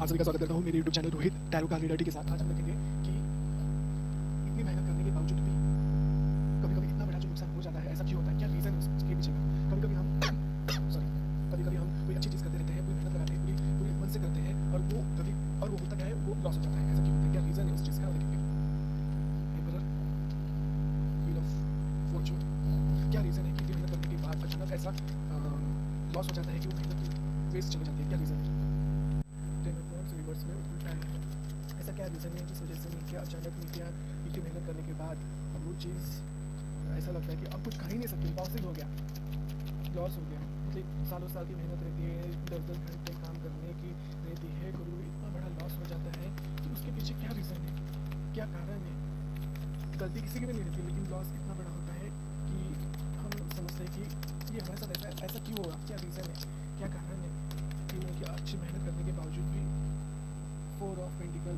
आप सभी का स्वागत करता हूँ मेरे YouTube चैनल रोहित टैरो कार्डिडर्टी के साथ। आज हम देखेंगे कि इतनी मेहनत करने के बावजूद भी कभी-कभी इतना बड़ा जो नुकसान हो जाता है, ऐसा क्यों होता है? क्या रीज़न है उसके पीछे का? कभी-कभी हम कभी-कभी हम कोई अच्छी चीज़ करते रहते हैं, कोई मेहनत लगाते हैं, पूरे मन से करते हैं और वो होता क्या है, वो लॉस हो जाता है। ऐसा क्यों होता है? क्या रीज़न है उस चीज़ का? देखेंगे। Emperor, wheel of Fortune. क्या रीज़न है कि इतनी मेहनत करने के बाद अचानक ऐसा लॉस हो जाता है कि वो मेहनत वेस्ट चली जाती है? क्या रीज़न है? रिवर्स में उल्टा है। ऐसा क्या रीज़न है जिस वजह से नीचे अचानक नीचे इतनी मेहनत करने के बाद वो चीज़ ऐसा लगता है कि अब कुछ कर ही नहीं सकते, इम्पॉसिबल हो गया, लॉस हो गया। मतलब सालों साल की मेहनत रहती है, 10-10 घंटे काम करने की रहती है, कभी इतना बड़ा लॉस हो जाता है कि उसके पीछे क्या रीज़न है, क्या कारण है? गलती किसी की भी नहीं रहती, लेकिन लॉस इतना बड़ा होता है कि हम समझते हैं कि ये हमारे साथ ऐसा क्यों होगा? क्या रीज़न है, क्या कारण है कि अच्छी मेहनत करने के बावजूद भी 4 ऑफ पेंटिकल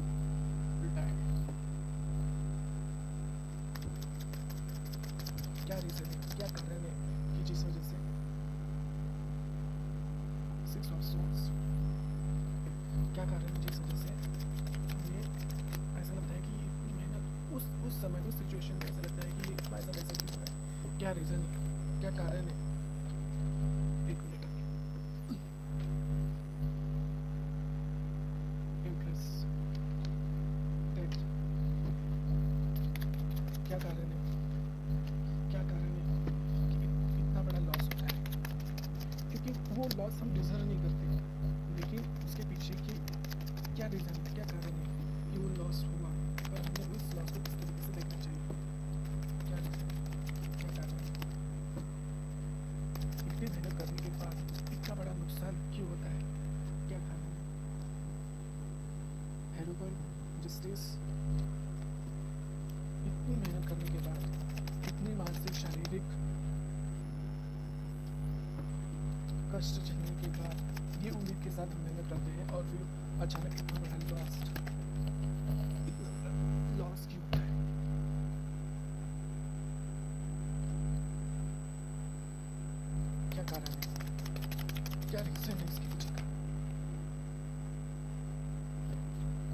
उल्टा है? क्या रीज़न है, क्या कारण है कि जिस वजह से 6 ऑफ सोर्ड्स, क्या कारण है जिस वजह से हमें ऐसा लगता है कि इतनी मेहनत उस समय उस सिचुएशन में ऐसा लगता है कि ऐसा वैसा क्यों हो रहा है? क्या रीज़न है, क्या कारण है? एक मिनट। क्या कारण है, क्या कारण है कि इतना बड़ा लॉस होता है? क्योंकि वो लॉस हम डिजर्व नहीं करते, लेकिन उसके पीछे की क्या रीज़न है, क्या कारण है कि वो लॉस हुआ और हमें उस लॉस को किस तरीके से देखना चाहिए? क्या रीज़न है, क्या कारण है? इतनी मेहनत करने के बाद इतना बड़ा नुकसान क्यों होता है? क्या कारण है? हेरोगन जस्टिस। इतनी मेहनत करने के बाद, इतनी मानसिक शारीरिक कष्ट झेलने के बाद ये उम्मीद के साथ हम मेहनत करते हैं और फिर अचानक इतना बड़ा लॉस क्यों होता है? क्या कारण है, क्या रीजन है इसके पीछे का?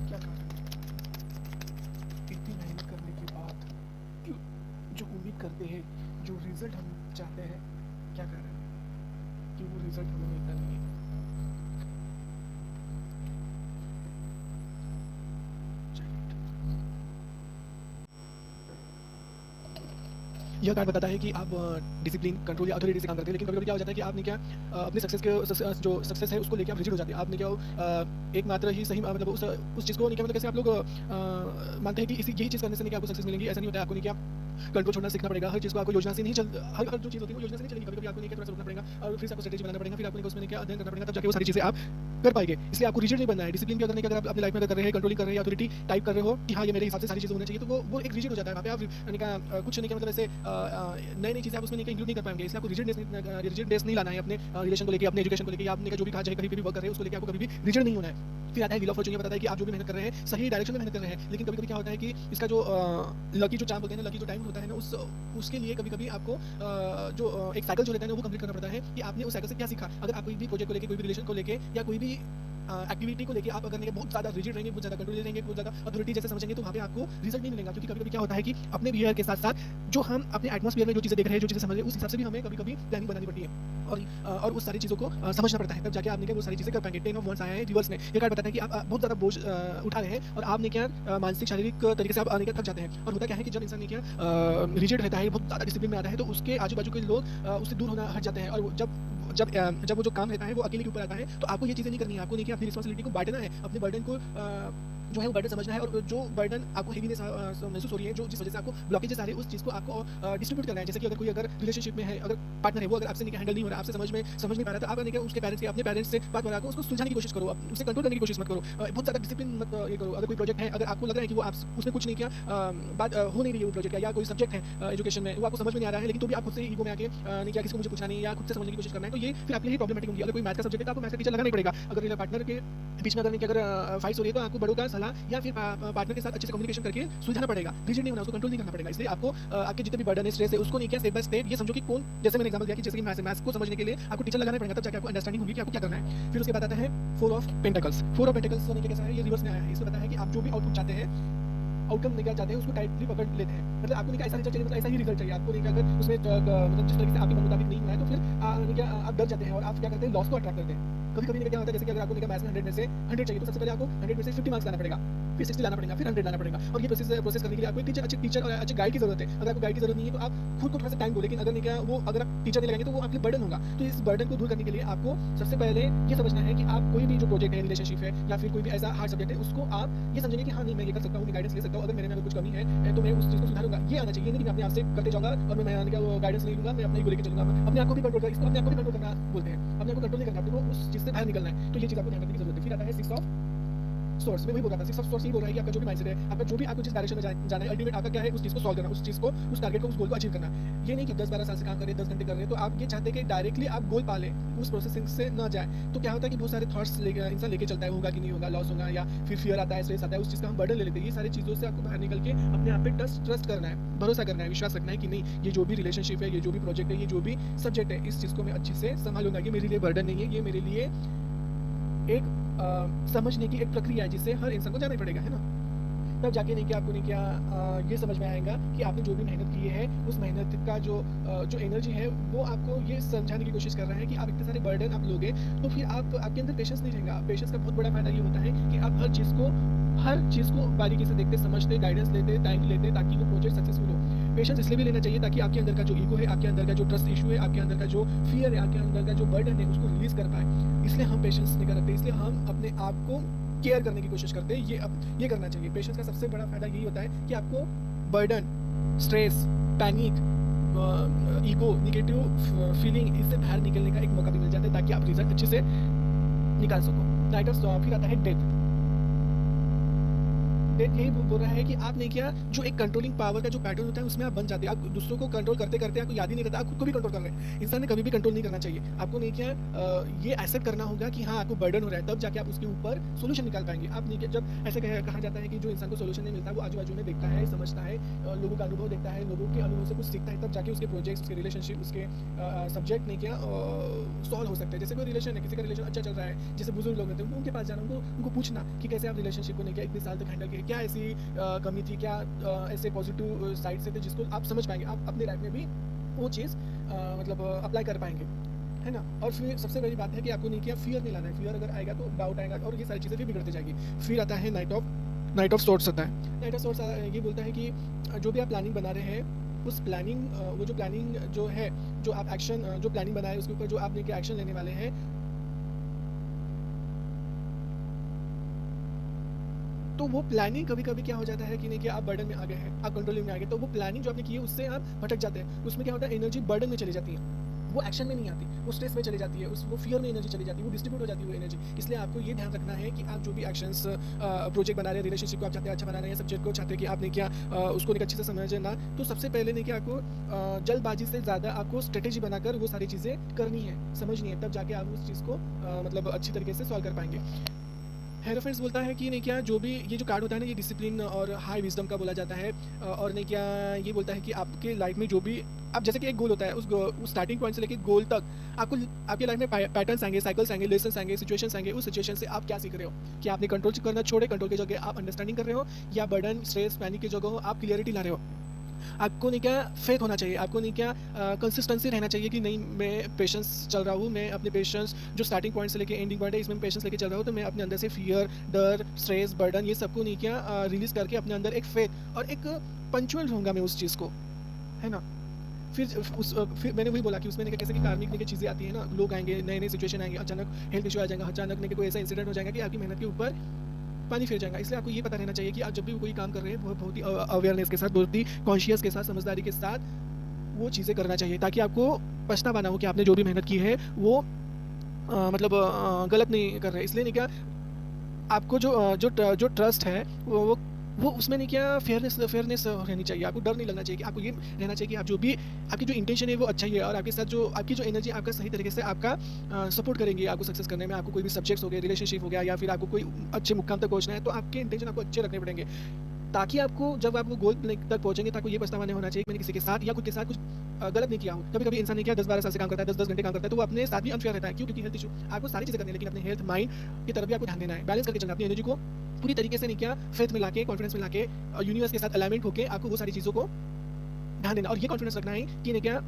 क्या कारण है इतनी मेहनत करने के बाद क्यों जो उम्मीद करते हैं, जो रिजल्ट हम चाहते हैं, क्या कारण है कि वो रिजल्ट हमें मिलता नहीं है? यह कार्ड बताता है कि आप डिसिप्लिन, कंट्रोल या अथॉरिटी से काम करते हैं, लेकिन कभी-कभी क्या हो जाता है कि आपने क्या अपने जो सक्सेस है उसको लेके आप रिजिड हो जाते हैं। आपने क्या एकमात्र ही सही मतलब उस चीज़ को नहीं क्या मतलब कैसे आप लोग मानते हैं कि यही चीज़ करने से नहीं क्या आपको सक्सेस मिलेंगी? ऐसा नहीं होता है। आपको नहीं क्या कंट्रोल छोड़ना सीखना पड़ेगा। हर चीज़ को आपको योजना से नहीं चल हर जो चीज़ होती है वो योजना से नहीं चलेगी। कभी-कभी आपको नहीं क्या थोड़ा सा रुकना पड़ेगा और फिर से आपको स्ट्रेटेजी बनाना पड़ेगा, फिर आपको उसमें क्या अध्ययन करना पड़ेगा, तब जाके वो सारी चीज़ें आप कर पाएंगे। इसलिए आपको रिजिड नहीं बनना है। डिसिप्लिन भी अगर नहीं अगर आप अपनी लाइफ में कर रहे हैं, कंट्रोलिंग कर रहे हैं, अथॉरिटी टाइप कर रहे हो कि हाँ ये मेरे हिसाब से सारी चीज़ें होनी चाहिए, तो वो एक रिजिड हो जाता है। वहाँ पे आप कुछ नहीं क्या मतलब ऐसे नई चीज़ें आप उसमें नहीं इंक्लूड नहीं कर पाएंगे। इसलिए आपको रिजिडनेस नहीं लाना है अपने रिलेशन को लेके, अपने एजुकेशन को लेके, या आपने जो भी कहा चाहे कहीं पे भी वर्क कर रहे हैं उसको लेके आपको कभी भी रिजिड नहीं होना है। फिर आता है व्हील ऑफ फॉर्च्यून। ये बताता है कि आप जो भी मेहनत कर रहे हैं सही डायरेक्शन में मेहनत कर रहे हैं, लेकिन कभी-कभी क्या होता है कि इसका जो लकी जो चार्म बोलते हैं ना, लकी जो टाइम होता है ना, उसके लिए कभी-कभी आपको जो एक साइकिल जो रहता है ना वो कंप्लीट करना पड़ता है कि आपने उस साइकिल से क्या सीखा। अगर आप कोई भी प्रोजेक्ट को लेके, कोई भी रिलेशन को लेके या कोई भी एक्टिविटी को लेके आप अगर बहुत ज़्यादा रिजिड रहेंगे, बहुत ज़्यादा कंट्रोल रहेंगे, बहुत ज़्यादा अथॉरिटी जैसे समझेंगे, तो वहाँ पे आपको रिजल्ट नहीं मिलेगा। क्योंकि कभी-कभी क्या होता है कि अपने बिहेवियर के साथ-साथ जो हम अपने एटमॉस्फेयर में जो चीज़ें देख रहे हैं, जो चीज़ें समझ रहे हैं, उस हिसाब से भी हमें कभी-कभी प्लानिंग बनानी पड़ती है और उस सारी चीज़ों को समझना पड़ता है, तब जाके आपने क्या वो सारी चीज़ें कर पाएंगे। 10 ऑफ वांड्स आया है रिवर्स में। ये कार्ड बताता है कि आप बहुत ज़्यादा बोझ उठा रहे हैं और आपने क्या मानसिक शारीरिक तरीके से आप आने का थक जाते हैं। और होता क्या है कि जब इंसान ने क्या रिजिड रहता है, बहुत ज़्यादा डिसिप्लिन में आता है, तो उसके आजू-बाजू के लोग उससे दूर होना हट जाते हैं। और जब वो जो काम रहता है वो अकेले के ऊपर आता है, तो आपको ये चीज़ें नहीं करनी है। आपको नहीं कि अपनी रिस्पांसिबिलिटी को बांटना है, अपने बर्डन को जो है वो बर्डन समझना है, और जो बर्डन आपको हेवीनेस महसूस हो रही है, जो जिस वजह से आपको ब्लॉकेजेस आ रहे हैं, उस चीज़ को आपको डिस्ट्रीब्यूट करना है। जैसे कि अगर कोई रिलेशनशिप में है, अगर पार्टनर है, वो अगर आपसे नहीं हैंडल नहीं हो रहा, आपसे समझ नहीं पा रहा, तो आप नहीं उसके पेरेंट्स से, अपने पेरेंट्स से बात करा, उसको सुलझाने की कोशिश करो, उसे कंट्रोल करने की कोशिश मत करो, बहुत ज़्यादा डिसिप्लिन मत ये करो। अगर कोई प्रोजेक्ट है, अगर आपको लग रहा है कि वो आप उसमें कुछ नहीं किया, बात हो नहीं रही है वो प्रोजेक्ट या कोई सब्जेक्ट है एजुकेशन में, वो आपको समझ में नहीं आ रहा है, लेकिन तो भी आप खुद से ईगो में आके नहीं किया, किसी को मुझे पूछना नहीं या खुद से समझने की कोशिश करना है, तो ये फिर आपके लिए प्रॉब्लमेटिक होगी। अगर कोई मैथ का सब्जेक्ट है तो आपको मैथ का टीचर लगाना ही पड़ेगा। अगर पार्टनर के बीच में अगर फाइट्स हो रही है तो आपको बड़ों का सलाह या फिर पार्टनर के साथ अच्छे से कम्युनिकेशन करके सुलझाना पड़ेगा। रिजिड नहीं होना, उसको कंट्रोल नहीं करना पड़ेगा। इसलिए आपको आपके जितने भी बर्डन है, स्ट्रेस है, उसको नहीं क्या स्टेप बाय स्टेप ये समझो कि कौन, जैसे मैंने एग्जांपल दिया कि जैसे कि मैथ्स को समझने के लिए आपको टीचर लगाना पड़ेगा, तब जाके आपको अंडरस्टैंडिंग होगी कि आपको क्या करना है। फिर उसके बाद आता है four of pentacles. Four of pentacles होने के कैसा है, ये रिवर्स में आया है। इसमें बताया है कि आप जो भी आउटपुट चाहते हैं, आउटकम निकाल चाहते हैं, उसको टाइटली पकड़ लेते हैं। मतलब आपको नहीं ऐसा रिजल्ट चाहिए, मतलब ऐसा ही रिजल्ट चाहिए आपको। नहीं अगर उसमें मतलब जिस तरीके से आपके मन मुताबिक नहीं हुआ है तो फिर क्या आप डर जाते हैं और आप क्या करते हैं, लॉस को अट्रैक्ट करते हैं। कभी-कभी क्या होता है, जैसे कि अगर आपको मैथ्स में 100 में से 100 चाहिए तो सबसे पहले आपको 100 में से 50 मार्क्स लाना पड़ेगा, फिर 60 लाना पड़ेगा, फिर 100 लाना पड़ेगा। और ये प्रोसेस करने के लिए आपको एक टीचर और अच्छे गाइड की जरूरत है। अगर आपको गाइड की जरूरत नहीं है तो आप खुद को थोड़ा सा टाइम दो, लेकिन अगर नहीं क्या वो अगर आप टीचर नहीं लगाएंगे तो वो आपके बर्डन होगा। तो इस बर्डन को दूर करने के लिए आपको सबसे पहले ये समझना है कि आप कोई भी जो प्रोजेक्ट है, रिलेशनशिप है या फिर कोई भी ऐसा हार्ड सब्जेक्ट है, उसको आप ये समझेंगे कि हाँ नहीं मैं ये कर सकता हूँ, मैं गाइडेंस ले सकता हूँ। अगर मेरे में कुछ कमी है तो मैं उस चीज़ को सुधारूंगा। ये आना चाहिए, नहीं कि मैं अपने आप से करते जाऊंगा और मैं गाइडेंस नहीं लूंगा, मैं अपने ईगो लेके चलूंगा। अपने आप को भी कंट्रोल करना, इसको अपने आप को भी कंट्रोल करना बोलते हैं। अपने आप को कंट्रोल नहीं करना, आपको उस चीज़ से बाहर निकलना है। तो ये चीज़ आपको ध्यान रखने की जरूरत है। फिर आता है 6 ऑफ सोर्स में वही बोल रहा था। 6 ऑफ सोर्स ये बोल रहा है कि आपका जो भी माइंडसेट है, आपका जो भी आपको जिस डायरेक्शन में जाना है, अल्टीमेट आपका क्या है, उस चीज़ को सॉल्व करना, उस चीज़ को, उस टारगेट को, उस गोल को अचीव करना। ये नहीं कि 10-12 साल से काम कर रहे हैं, 10 घंटे कर रहे हैं, तो आप ये चाहते हैं कि डायरेक्टली आप गोल पा लें, उस प्रोसेसिंग से ना जाए। तो क्या होता है कि बहुत सारे थॉट्स इंसान लेके चलता है, होगा कि नहीं होगा, लॉस होगा, या फिर फियर आता है, स्ट्रेस आता है, उस चीज़ का हम बर्डन ले लेते हैं। ये सारी चीज़ों से आपको बाहर निकल के अपने आप पे ट्रस्ट करना है, भरोसा करना है, विश्वास रखना है कि नहीं ये जो भी रिलेशनशिप है, ये जो भी प्रोजेक्ट है, ये जो भी सब्जेक्ट है, इस चीज़ को मैं अच्छे से संभालूंगा। ये मेरे लिए बर्डन नहीं है, ये मेरे लिए एक समझने की एक प्रक्रिया है जिससे हर इंसान को जाना ही पड़ेगा, है ना। तब जाके नहीं कि आपको नहीं क्या ये समझ में आएगा कि आपने जो भी मेहनत की है, उस मेहनत का जो एनर्जी है, वो आपको ये समझाने की कोशिश कर रहा है कि आप इतने सारे बर्डन आप लोगे तो फिर आपके अंदर पेशेंस नहीं रहेगा। पेशेंस का बहुत बड़ा फायदा ये होता है कि आप हर चीज़ को बारीकी से देखते, समझते, गाइडेंस लेते, टाइम लेते, ताकि वो प्रोजेक्ट सक्सेसफुल हो। पेशेंस इसलिए भी लेना चाहिए ताकि आपके अंदर का जो ईगो है, आपके अंदर का जो ट्रस्ट इशू है, आपके अंदर का जो फियर है, आपके अंदर का जो बर्डन है, उसको रिलीज कर पाए। इसलिए हम पेशेंस नहीं रखते, इसलिए हम अपने आप को केयर करने की कोशिश करते हैं। ये करना चाहिए। पेशेंस का सबसे बड़ा फायदा यही होता है कि आपको burden, stress, panic, ego, negative feeling, इससे बाहर निकलने का एक मौका भी मिल जाता है ताकि आप रिजल्ट अच्छे से निकाल सको। नाइट ऑफ फिर आता है डेथ। यही बोल रहा है कि आपने क्या, जो एक कंट्रोलिंग पावर का जो पैटर्न होता है उसमें आप बन जाते हैं। आप दूसरों को कंट्रोल करते करते आपको याद ही नहीं रहता, आप खुद को भी कंट्रोल कर रहे हैं। इंसान ने कभी भी कंट्रोल नहीं करना चाहिए। आपको नहीं क्या ये एक्सेप्ट करना होगा कि हाँ आपको बर्डन हो रहा है, तब जाके आप उसके ऊपर सोल्यूशन निकाल पाएंगे। आप नहीं क्या, जब ऐसे कहा जाता है कि जो इंसान को सोल्यूशन नहीं मिलता वो आजू बाजू में देखता है, समझता है, लोगों का अनुभव देखता है, लोगों के अनुभव से कुछ सीखता है, तब जाके उसके प्रोजेक्ट्स, उसके रिलेशनशिप, उसके सब्जेक्ट नहीं क्या सॉल्व हो सकते हैं। जैसे कोई रिलेशन है, किसी का रिलेशन अच्छा चल रहा है, जैसे बुजुर्ग लोग होते हैं, उनके पास जाना, उनको पूछना कि कैसे आप रिलेशनशिप को नहीं क्या इतने साल तक हैंडल किए, क्या ऐसी कमी थी, क्या ऐसे पॉजिटिव साइड से थे जिसको आप समझ पाएंगे, आप अपने लाइफ में भी वो चीज़ मतलब अप्लाई कर पाएंगे, है ना। और फिर सबसे बड़ी बात है कि आपको नहीं किया फियर नहीं लाना है। फियर अगर आएगा तो डाउट आएगा और ये सारी चीज़ें भी बिगड़ती जाएगी। फिर आता है नाइट ऑफ सोर्ट्स आता है। नाइट ऑफ सोर्ट्स ये बोलता है कि जो भी आप प्लानिंग बना रहे हैं, उस प्लानिंग वो जो प्लानिंग जो है, जो आप एक्शन जो प्लानिंग बनाए उसके ऊपर जो आपने क्या एक्शन लेने वाले हैं, तो वो प्लानिंग कभी-कभी क्या हो जाता है कि नहीं कि आप बर्डन में आ गए हैं, आप कंट्रोलिंग में आ गए, तो वो प्लानिंग जो आपने की है उससे आप भटक जाते हैं। उसमें क्या होता है, एनर्जी बर्डन में चली जाती है, वो एक्शन में नहीं आती, वो स्ट्रेस में चली जाती है, वो फियर में एनर्जी चली जाती है, वो डिस्ट्रीब्यूट हो जाती है वो एनर्जी। इसलिए आपको ये ध्यान रखना है कि आप जो भी एक्शंस प्रोजेक्ट बना रहे हैं, रिलेशनशिप को आप चाहते हैं अच्छा बना रहे हैं, सब्जेक्ट को चाहते हैं कि आपने क्या उसको एक अच्छे से समझना, तो सबसे पहले नहीं कि आपको जल्दबाजी से ज़्यादा आपको स्ट्रेटेजी बनाकर वो सारी चीज़ें करनी है, समझनी है, तब जाके आप उस चीज़ को मतलब अच्छी तरीके से सॉल्व कर पाएंगे। हेरोफेंट्स बोलता है कि नहीं क्या, जो भी ये जो कार्ड होता है ना, ये डिसिप्लिन और हाई विजडम का बोला जाता है। और नहीं क्या, ये बोलता है कि आपके लाइफ में जो भी आप जैसे कि एक गोल होता है, उस स्टार्टिंग पॉइंट से लेकर गोल तक आपको आपके लाइफ में पैटर्न्स आएंगे, साइकिल्स आएंगे, लेसन्स आएंगे, सिचुएशंस आएंगे। उस सिचुएशन से आप क्या सीख रहे हो, कि आपने कंट्रोल करना छोड़े, कंट्रोल की जगह आप अंडरस्टैंडिंग कर रहे हो, या बर्डन, स्ट्रेस, पैनिक की जगह हो आप क्लियरिटी ला रहे हो। आपको नहीं क्या फेथ होना चाहिए, आपको नहीं क्या कंसिस्टेंसी रहना चाहिए कि नहीं मैं पेशेंस चल रहा हूँ, मैं अपने पेशेंस जो स्टार्टिंग पॉइंट से लेके एंडिंग पॉइंट है इसमें पेशेंस लेके चल रहा हूँ, तो मैं अपने अंदर से फियर, डर, स्ट्रेस, बर्डन ये सबको नहीं क्या रिलीज करके अपने अंदर एक फेथ और एक पंचुअल रहूँगा मैं उस चीज़ को, है ना। फिर मैंने वही बोला कि उसमें कैसे कि कार्मिक की चीज़ें आती है ना, लोग आएंगे, नए नए सिचुएशन आएंगे, अचानक हेल्थ इशू आ जाएगा, अचानक कोई ऐसा इंसिडेंट हो जाएगा कि आपकी मेहनत के ऊपर पानी फिर जाएगा। इसलिए आपको ये पता रहना चाहिए कि आप जब भी कोई काम कर रहे हैं बहुत ही अवेयरनेस के साथ, बहुत ही कॉन्शियस के साथ, समझदारी के साथ वो चीज़ें करना चाहिए, ताकि आपको पछतावा ना हो कि आपने जो भी मेहनत की है वो गलत नहीं कर रहे। इसलिए नहीं क्या, आपको जो ट्रस्ट है वो वो उसमें नहीं क्या फेयरनेस फेयरनेस रहनी चाहिए। आपको डर नहीं लगना चाहिए कि आपको ये रहना चाहिए कि आप जो भी आपकी जो इंटेंशन है वो अच्छा ही है और आपके साथ जो आपकी जो एनर्जी आपका सही तरीके से आपका सपोर्ट करेंगी आपको सक्सेस करने में। आपको कोई भी सब्जेक्ट्स हो गए, रिलेशनशिप हो गया या फिर आपको कोई अच्छे मुकाम तक पहुँचना है, तो आपके इंटेंशन आपको अच्छे रखने पड़ेंगे। ताकि आपको जब आप वो गोल तक पहुँचेंगे तो आपको ये पछतावा नहीं होना चाहिए कि मैंने किसी के साथ या खुद के साथ कुछ गलत नहीं किया हूँ। कभी-कभी इंसान ने क्या 10-12 साल से काम करता है, 10-10 घंटे काम करता है, तो वो अपने साथ भी अनफेयर रहता है। क्यों? क्योंकि हेल्थ इश्यू आपको सारी चीज़ें करनी है, लेकिन अपने हेल्थ, माइंड की तरफ भी आपको ध्यान देना है। बैलेंस करके चलना है अपनी एनर्जी को पूरी तरीके से नहीं क्या फेथ में लाके, कॉन्फिडेंस में लाके यूनिवर्स के साथ अलाइनमेंट होके आपको वो सारी चीज़ों को ध्यान देना और ये कॉन्फिडेंस रखना है कि नहीं क्या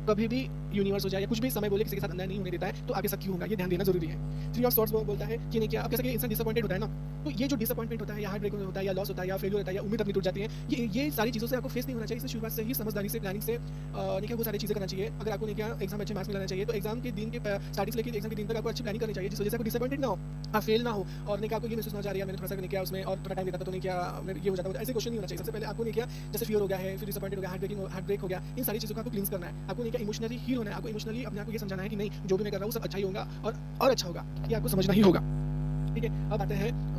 कभी भी यूनिवर्स हो जाए या कुछ भी समय बोले किसी के साथ अन्याय नहीं होने देता है, तो आपके साथ क्यों होगा ये ध्यान देना जरूरी है। थ्री ऑफ सॉर्ड्स वो बोलता है कि नहीं क्या अब जैसे कि इंसान डिसअपॉइंटेड होता है ना, तो ये जो डिसअपॉइंटमेंट होता है या हार्ट ब्रेक होता है या लॉस होता है या फेलियर होता है या उम्मीद अपनी टूट जाती है, ये सारी चीज़ों से आपको फेस नहीं होना चाहिए। इसे शुरुआत से ही समझदारी से, प्लानिंग से नहीं क्या वो सारी चीज़ें करना चाहिए। अगर आपको नहीं क्या एग्जाम अच्छे मार्क्स में लाना चाहिए, तो एग्जाम के दिन के स्टार्टिंग से लेकर एग्जाम के दिन तक आपको अच्छी प्लानिंग करनी चाहिए, जिस वजह से आपको डिसअपॉइंटेड ना हो, आप फेल ना हो और नहीं क्या आपको ये महसूस ना हो जा रही है मैंने थोड़ा सा नहीं किया उसमें और थोड़ा टाइम देता तो नहीं क्या ये हो जाता है। ऐसे क्वेश्चन नहीं होना चाहिए। सबसे पहले आपको नहीं क्या जैसे फियर हो गया है, फिर डिसअपॉइंटेड हो गया, हार्ट ब्रेक हो गया, इन सारी चीज़ों को आपको क्लींस करना है। आपको नहीं क्या इमोशनली हील होना है, आपको इमोशनली अपने आप को ये समझाना है कि नहीं जो भी मैं कर रहा हूँ सब अच्छा ही होगा और अच्छा होगा, ये आपको समझना ही होगा। ठीक है, अब आते हैं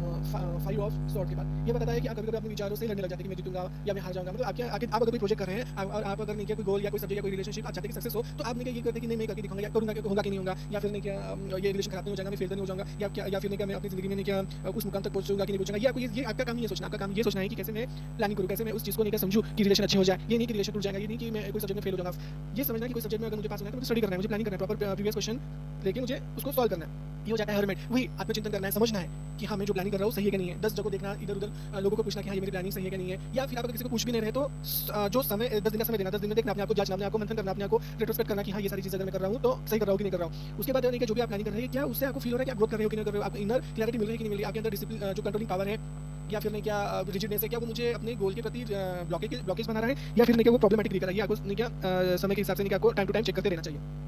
फाइव ऑफ सॉर्ड के बाद। ये बताता है कि आप कभी-कभी अपने विचारों से लड़ने लग जाते हैं कि मैं जीतूंगा या मैं हार जाऊंगा। मतलब आप अगर कोई प्रोजेक्ट कर रहे हैं और आप अगर नहीं किया कोई गोल या कोई सब्जेक्ट या कोई रिलेशनशिप आप चाहते हैं कि सक्सेस हो, तो आप नहीं क्या ये करते हैं कि नहीं मैं करके दिखाऊंगा या करूंगा, होगा कि नहीं होगा, या फिर नहीं क्या ये रिलेशन खराब नहीं हो जाएगा, मैं फेल तो नहीं हो जाऊंगा, या फिर नहीं क्या मैं अपनी जिंदगी में नहीं क्या उस मुकाम तक पहुंचूंगा कि नहीं पहुंचूंगा। ये आपको ये आपका काम नहीं है सोचना। आपका काम ये सोचना है कि कैसे मैं प्लानिंग करूँ, कैसे मैं उस चीज़ को नहीं क्या समझूँ कि रिलेशन अच्छे हो जाए। ये नहीं कि रिलेशन टूट जाएगा, ये नहीं कि मैं कोई सब्जेक्ट में फेल हो जाऊंगा। ये समझना कि कोई सब्जेक्ट में अगर मुझे पास होना है तो मुझे स्टडी करना है, मुझे प्लानिंग करना है, प्रॉपर प्रीवियस क्वेश्चन लेके मुझे उसको सॉल्व करना है। ये हो जाता है हेरमेट। वही आत्मचिंतन करना है, समझना है कि हाँ मैं जो प्लानिंग कर रहा हूँ सही है कि नहीं है। 10 जगह देखना, इधर-उधर लोगों को पूछना कि हाँ ये मेरी प्लानिंग सही है कि नहीं है। या फिर आप अगर किसी को पूछ भी नहीं रहे तो जो समय 10 दिन का समय देना, 10 दिन में देखना, अपने आप को जांचना, अपने आप को मंथन करना, अपने आप को रेट्रोस्पेक्ट करना कि हाँ ये सारी चीज़ें अगर मैं कर रहा हूँ तो सही कर रहा हूँ कि नहीं कर रहा हूँ। उसके बाद नहीं कि जो भी आप प्लानिंग कर रहे हैं क्या उससे आपको फील हो रहा है कि आप ग्रोथ कर रहे हो कि नहीं कर रहे हो, आपको इनर क्लैरिटी मिल रही है कि नहीं मिल रही, आपके अंदर डिसिप्लिन जो कंट्रोलिंग पावर है या फिर नहीं क्या रिजिडनेस है, क्या वो मुझे अपने गोल के प्रति ब्लॉकेज बना रहा है या फिर नहीं क्या वो प्रॉब्लमेटिक दिख रहा है। आपको नहीं क्या समय के हिसाब से नहीं क्या आपको टाइम टू टाइम चेक करते रहना चाहिए।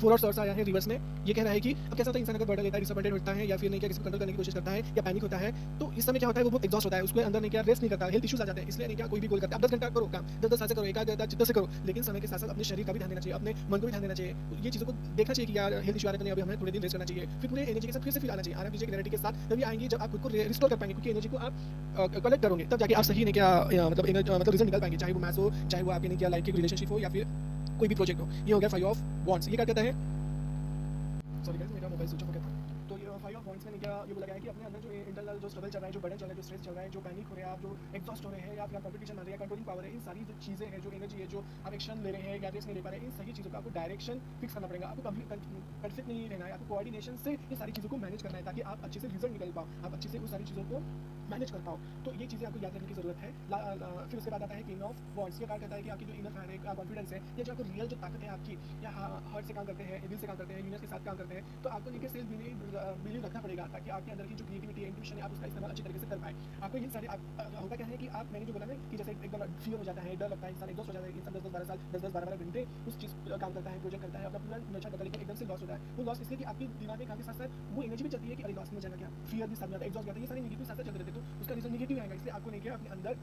फोर ऑफ सॉर्ड्स आया है रिवर्स में। ये कह रहा है कि अब कैसा होता है इंसान अगर बर्डन लेता है, डिसअपॉइंटेड होता है या फिर नहीं क्या किसी को कंट्रोल करने की कोशिश करता है या पैनिक होता है, तो इस समय क्या होता है वो बहुत एग्जॉस्ट होता है, उसके अंदर नहीं क्या रेस्ट नहीं करता, हेल्थ इश्यूज आ जाते हैं। इसलिए नहीं क्या कोई भी गोल करता है आप 10 घंटा करो काम, 10 साल से करो, एक चित्त से करो, लेकिन समय के साथ साथ अपने शरीर का भी ध्यान देना चाहिए, अपने मन को भी ध्यान देना चाहिए। तो ये चीज़ों को देखना चाहिए कि यार हेल्थ इशू आ रहे तो नहीं, अभी हमें थोड़े दिन रेस्ट करना चाहिए, फिर पूरे एनर्जी के साथ फिर से आना चाहिए, आराम कीजिए क्लैरिटी के साथ। तभी आएंगी जब आप खुद को रिस्टोर कर पाएंगे, क्योंकि एनर्जी को आप कलेक्ट करोगे तब जाके आप सही नहीं क्या मतलब रिजल्ट निकाल पाएंगे, चाहे वो मैथ्स हो, चाहे वो आपके नहीं क्या लाइफ की रिलेशनशिप हो या फिर कोई भी प्रोजेक्ट हो। ये हो गया फाइव ऑफ वॉन्ड्स। ये क्या कहता है, सॉरी गाइस मेरा मोबाइल स्विच ऑफ हो गया था। तो ये फाइव ऑफ पॉइंट्स में क्या ये बोला गया है कि अपने अंदर जो इंटरनल जो स्ट्रगल चल रहा है, जो बर्डन चल रहा है, जो स्ट्रेस चल रहा है, जो पैनिक हो रहा है, आप जो एग्जॉस्ट हो रहे हैं या फिर आप कंपटीशन मान रहे हैं, कंट्रोलिंग पावर है, इन सारी जो चीज़ें हैं, जो एनर्जी है, जो आप एक्शन ले रहे हैं या रेस्ट नहीं ले पा रहे हैं, इन सही चीज़ों का आपको डायरेक्शन फिक्स करना पड़ेगा। आपको परफेक्ट नहीं रहना है, आपको कोऑर्डिनेशन से इन सारी चीज़ों को मैनेज करना है ताकि आप अच्छे से रिजल्ट निकल पाओ, आप अच्छे से उस सारी चीज़ों को मैनेज कर पाओ। तो ये चीज़ें आपको याद रखने की जरूरत है। फिर उसके बाद आता है किंग ऑफ वॉन्ड्स। ये क्या कहता है कि आपकी जो इनर फायर है, कॉन्फिडेंस है, या जो आपको रियल जो ताकत है आपकी, या हार्ट से काम करते हैं, दिल से काम करते हैं, यूनिवर्स के साथ काम करते हैं, तो आपको लेकर सेल्फ बिलीव रखना पड़ेगा ताकि आपके अंदर की जो क्रिएटिविटी है, इंट्यूशन है, आप उसका इस्तेमाल अच्छी तरीके से कर पाए। आपको ये सारे होता क्या है कि आप मैंने जो बोला ना कि जैसे एकदम फियर हो जाता है, डर लगता है, इंसान एग्जॉस्ट हो जाता है, इंसान 10-12 साल 10-12 घंटे उस चीज़ काम करता है, प्रोजेक्ट करता है, अपना पूरा नशा करता है, लेकिन एकदम से लॉस होता है। वो लॉस इसलिए कि आपकी दिमाग में काम के साथ साथ वो एनर्जी भी चलती है कि अरे लॉस में जाना क्या, फियर भी साथ में आता है, एग्जॉस्ट जाता है, ये सारे नेगेटिव साथ साथ चलते रहते हैं, तो उसका रिजल्ट नेगेटिव आएगा। इसलिए आपको नहीं क्या अपने अंदर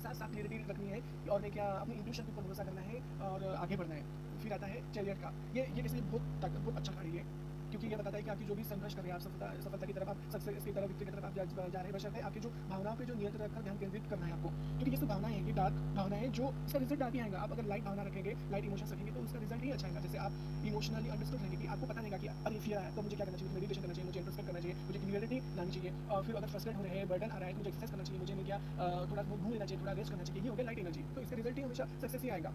साथ साथ क्लियरिटी रखनी है और नहीं क्या अपनी इंट्यूशन के ऊपर भरोसा करना है और आगे बढ़ना है। फिर आता है चैरियट का। ये किसी बहुत अच्छा गाड़ी है, क्योंकि ये बताता है कि आपकी जो भी संघर्ष कर रहे हैं आप सफलता की तरफ, आप सक्सेस की तरफ, विक्ट्री की तरफ आप जा रहे हैं, बशर्ते आपकी जो भावनाओं पे जो नियंत्रण रखकर ध्यान केंद्रित करना है आपको, क्योंकि ये सब भावनाएं हैं, ये डार्क भावनाएं हैं, जो इसका रिजल्ट डार्क ही आएगा। आप अगर लाइट भावना रखेंगे, लाइट इमोशंस रखेंगे, तो उसका रिजल्ट ही अच्छा आएगा। जैसे आप इमोशनली अंडरस्टूड रहेंगे कि आपको पता नहीं कि अरे फियर आया तो मुझे क्या करना चाहिए, मुझे मेडिटेशन करना चाहिए, मुझे इंट्रोस्पेक्ट करना चाहिए, मुझे क्लियरिटी लानी चाहिए, और फिर अगर फ्रस्ट्रेट हो रहे हैं, बर्डन आ रहा है तो मुझे एक्सरसाइज करना चाहिए, मुझे नहीं क्या थोड़ा घूम लेना चाहिए, थोड़ा रेस्ट करना चाहिए। ये हो गया लाइट एनर्जी, तो इसका रिजल्ट ही हमेशा सक्सेस ही आएगा।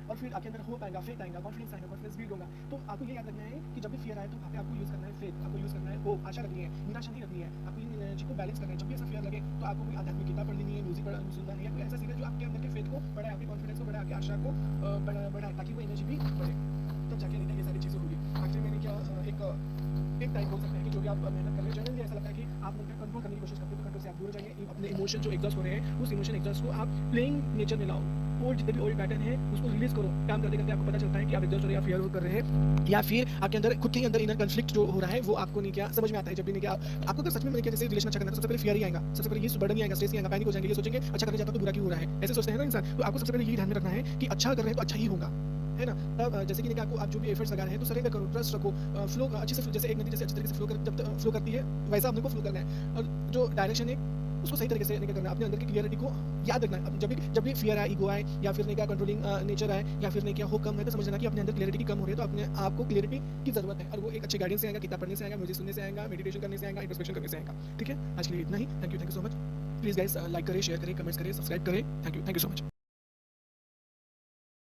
और फिर आपके अंदर होप आएगा, फेथ आएगा, कॉन्फिडेंस आएगा, कॉन्फिडेंस बिल्ड होगा। तो आपको ये याद रखना है कि जब भी फियर आए तो वहाँ पे आपको यूज़ करना है फेथ, आपको यूज़ करना है होप, आशा रखनी है, निराशा नहीं रखनी है, आपको इन एनर्जी को बैलेंस करना है। जब भी ऐसा फियर लगे तो आपको कोई आध्यात्मिक किताब पढ़ लेनी है, म्यूजिक सुनना है, या कोई ऐसा सीखना जो आपके अंदर के फेथ को बढ़ाए, आपके कॉन्फिडेंस को बढ़ाए, आपकी आशा को बढ़ाए, ताकि वो एनर्जी भी बढ़े, तब जाके नहीं ये सारी चीज़ें होगी। आखिर मैंने क्या एक टाइप बोल सकते हैं कि जो भी आप मेहनत कर रहे हैं, जनरली ऐसा लगता है कि आप उनका कंट्रोल करने की कोशिश करते हो, तो कंट्रोल से आप दूर हो जाइए। अपने इमोशन जो एग्जॉस्ट हो रहे हैं, उस इमोशन एग्जॉस्ट को आप प्लेइंग नेचर में लाओ। ओल्ड जितने भी ओल्ड पैटर्न है उसको रिलीज करो। काम करते करते आपको पता चलता है कि आप एग्जॉस्ट हो रहे हैं, या फियर कर रहे हैं, या फिर आपके अंदर खुद के अंदर इनर कॉन्फ्लिक्ट जो हो रहा है वो आपको नहीं क्या समझ में आता है। जब भी नहीं क्या आपको अगर सच में क्या जैसे रिलेशन अच्छा करना है तो सबसे पहले फियर ही आएगा, सबसे पहले ये बर्डन ही आएगा, स्ट्रेस ही आएगा, पैनिक हो जाएंगे, ये सोचेंगे अच्छा करने जाता तो बुरा क्यों हो रहा है, ऐसे सोचते हैं ना इंसान। तो आपको सबसे पहले ये ध्यान में रखना है कि अच्छा कर रहे हैं तो अच्छा ही होगा, है ना। तब जैसे कि आपको आप जो भी एफर्ट्स लगा रहे हैं तो सरेंडर करो, ट्रस्ट रखो, फ्लो अच्छे से, जैसे एक नदी जैसे अच्छे तरीके से फ्लो करती है वैसा अपने को फ्लो करना है। और जो डायरेक्शन है उसको सही तरीके से नहीं क्या करना है, अपने अंदर की क्लियरिटी को याद रखना है। अब जब भी फ़ियर आए, ईगो आए या फिर नहीं क्या कंट्रोलिंग नेचर आए या फिर नहीं क्या हो कम है, तो समझ लेना कि अपने अंदर क्लियरिटी की कम हो रही है, तो अपने आप को क्लियरिटी की ज़रूरत है और वो एक अच्छे गाइडेंस से आएगा, किताब पढ़ने से आएगा, म्यूज़िक सुनने से आएगा, मेडिटेशन करने से आएगा, इंट्रोस्पेक्शन करने से आएगा। ठीक है? आज के लिए इतना ही। Thank you so much. Please guys like करें, शेयर करें, कमेंट्स करें, सब्सक्राइब करें। Thank you so much.